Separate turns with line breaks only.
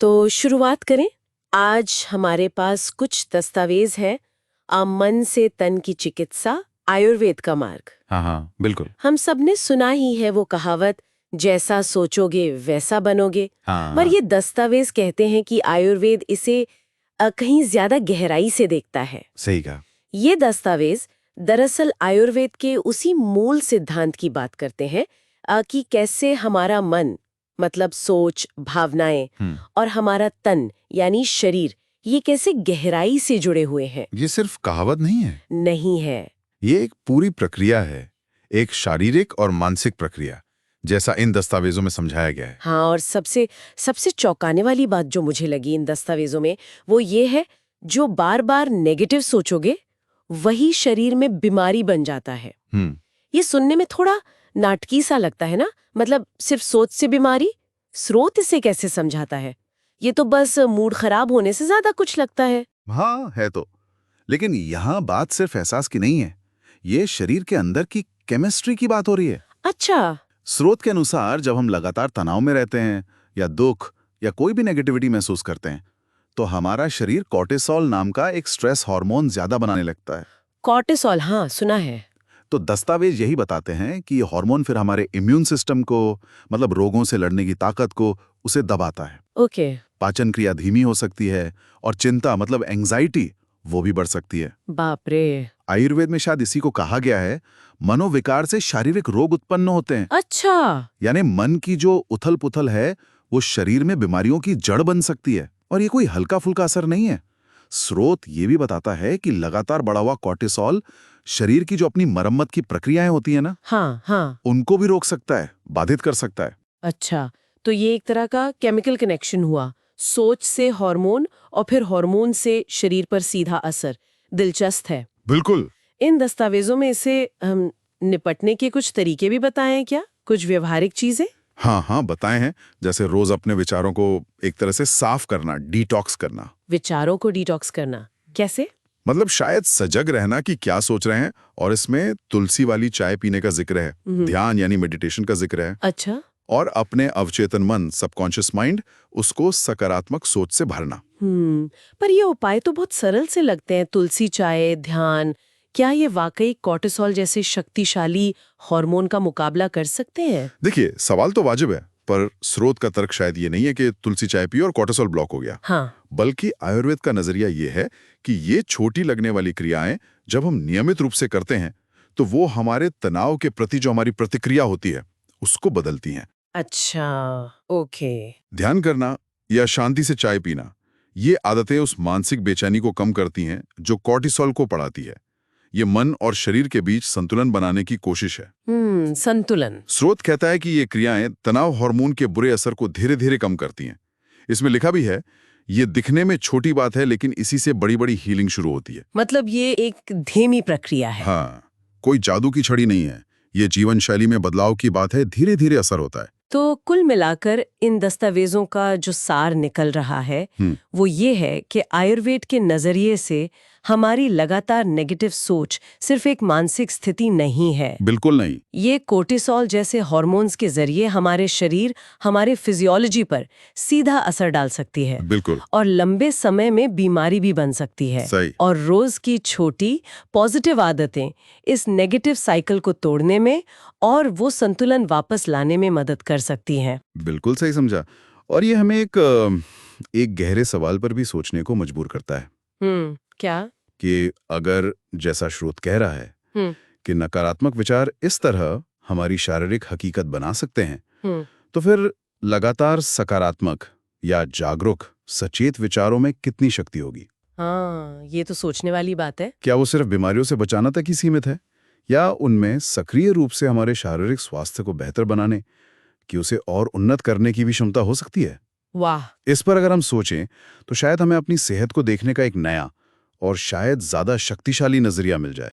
तो शुरुआत करें। आज हमारे पास कुछ दस्तावेज हैं। मन से तन की चिकित्सा, आयुर्वेद का मार्ग।
हाँ हाँ बिल्कुल।
हम सबने सुना ही है वो कहावत, जैसा सोचोगे वैसा बनोगे।
हाँ
पर
हाँ
ये दस्तावेज कहते हैं कि आयुर्वेद इसे कहीं ज्यादा गहराई से देखता है।
सही कहा।
ये दस्तावेज दरअसल आयुर्वेद के उसी मूल सिद्धांत की बात करते हैं कि कैसे हमारा मन, मतलब सोच, भावनाएं, और हमारा तन यानी शरीर, ये कैसे गहराई से जुड़े हुए हैं।
ये सिर्फ कहावत नहीं है,
नहीं है।
ये एक पूरी प्रक्रिया है, एक शारीरिक और मानसिक प्रक्रिया, जैसा इन दस्तावेजों में समझाया गया है।
हाँ, और सबसे सबसे चौंकाने वाली बात जो मुझे लगी इन दस्तावेजों में, वो ये है, जो बार बार नेगेटिव सोचोगे वही शरीर में बीमारी बन जाता है। ये सुनने में थोड़ा नाटकी सा लगता है ना, मतलब सिर्फ सोच से बीमारी। स्रोत इसे कैसे समझाता है? ये तो बस मूड खराब होने से ज्यादा कुछ लगता है।
हाँ है तो, लेकिन यहाँ बात सिर्फ एहसास की नहीं है, ये शरीर के अंदर की केमिस्ट्री की बात हो रही है।
अच्छा।
स्रोत के अनुसार जब हम लगातार तनाव में रहते हैं या दुख या कोई भी नेगेटिविटी महसूस करते हैं, तो हमारा शरीर कॉर्टिसोल नाम का एक स्ट्रेस हार्मोन ज्यादा बनाने लगता है।
कॉर्टिसोल, हाँ सुना है।
तो दस्तावेज यही बताते हैं कि ये हार्मोन फिर हमारे इम्यून सिस्टम को, मतलब रोगों से लड़ने की ताकत को, उसे दबाता है।
ओके।
पाचन क्रिया धीमी हो सकती है और चिंता, मतलब एंजाइटी, वो भी बढ़ सकती है।
बाप रे।
आयुर्वेद में शायद इसी को कहा गया है, मनोविकार से शारीरिक रोग उत्पन्न होते हैं।
अच्छा।
यानी मन की जो उथल पुथल है वो शरीर में बीमारियों की जड़ बन सकती है, और ये कोई हल्का फुल्का असर नहीं है। स्रोत ये भी बताता है कि लगातार बढ़ा हुआ कॉर्टिसोल शरीर की जो अपनी मरम्मत की प्रक्रियाएं होती है ना,
हाँ हाँ।
उनको भी रोक सकता है, बाधित कर सकता है।
अच्छा, तो ये एक तरह का केमिकल कनेक्शन हुआ, सोच से हार्मोन और फिर हार्मोन से शरीर पर सीधा असर। दिलचस्प है।
बिल्कुल।
इन दस्तावेजों में इसे निपटने के कुछ तरीके भी बताए हैं क्या? कुछ व्यवहारिक चीजें?
हाँ हाँ बताए हैं, जैसे रोज अपने विचारों को एक तरह से साफ करना, डिटॉक्स करना।
विचारों को डिटॉक्स करना कैसे?
मतलब शायद सजग रहना कि क्या सोच रहे हैं, और इसमें तुलसी वाली चाय पीने का जिक्र है, ध्यान यानी मेडिटेशन का जिक्र है।
अच्छा।
और अपने अवचेतन मन, सबकॉन्शियस माइंड, उसको सकारात्मक सोच से भरना।
पर ये उपाय तो बहुत सरल से लगते हैं, तुलसी चाय, ध्यान। क्या ये वाकई कॉर्टिसोल जैसे शक्तिशाली हार्मोन का मुकाबला कर सकते हैं?
देखिए, सवाल तो वाजिब है, पर स्रोत का तर्क शायद ये नहीं है कि तुलसी चाय पियो और कॉर्टिसोल ब्लॉक हो गया।
हाँ।
बल्कि आयुर्वेद का नजरिया ये है कि ये छोटी लगने वाली क्रियाएं जब हम नियमित रूप से करते हैं, तो वो हमारे तनाव के प्रति जो हमारी प्रतिक्रिया होती है, उसको बदलती हैं।
अच्छा। ओके।
ध्यान करना या शांति से चाय पीना, ये आदतें उस मानसिक बेचैनी को कम करती हैं जो कॉर्टिसोल को बढ़ाती है। ये मन और शरीर के बीच संतुलन बनाने की कोशिश है।
संतुलन।
स्रोत कहता है कि ये क्रियाएं तनाव हार्मोन के बुरे असर को धीरे धीरे कम करती हैं। इसमें लिखा भी है, ये दिखने में छोटी बात है, लेकिन इसी से बड़ी बड़ी हीलिंग शुरू होती है।
मतलब ये एक धीमी प्रक्रिया है।
हाँ, कोई जादू की छड़ी नहीं है, ये जीवन शैली में बदलाव की बात है, धीरे धीरे असर होता है।
तो कुल मिलाकर इन दस्तावेजों का जो सार निकल रहा है वो ये है कि आयुर्वेद के नजरिए से हमारी लगातार नेगेटिव सोच सिर्फ एक मानसिक स्थिति नहीं है।
बिल्कुल नहीं।
ये कोर्टिसोल जैसे हार्मोन्स के जरिए हमारे शरीर, हमारे फिजियोलॉजी पर सीधा असर डाल सकती है।
बिल्कुल।
और लंबे समय में बीमारी भी बन सकती है।
सही।
और रोज की छोटी पॉजिटिव आदतें इस नेगेटिव साइकिल को तोड़ने में और वो संतुलन वापस लाने में मदद कर सकती हैं।
बिल्कुल सही समझा। और ये हमें एक गहरे सवाल पर भी सोचने को मजबूर करता है।
क्या?
कि अगर, जैसा स्रोत कह रहा है, कि नकारात्मक विचार इस तरह हमारी शारीरिक हकीकत बना सकते हैं, तो फिर लगातार सकारात्मक या जागरूक सचेत विचारों में कितनी शक्ति होगी?
हाँ, ये तो सोचने वाली बात है।
क्या वो सिर्फ बीमारियों से बचाना तक ही सीमित है, या उनमें सक्रिय रूप से हमारे शारीरिक स्वास्थ्य को बेहतर बनाने कि उसे और उन्नत करने की भी क्षमता हो सकती है?
वाह।
इस पर अगर हम सोचें तो शायद हमें अपनी सेहत को देखने का एक नया और शायद ज्यादा शक्तिशाली नजरिया मिल जाए।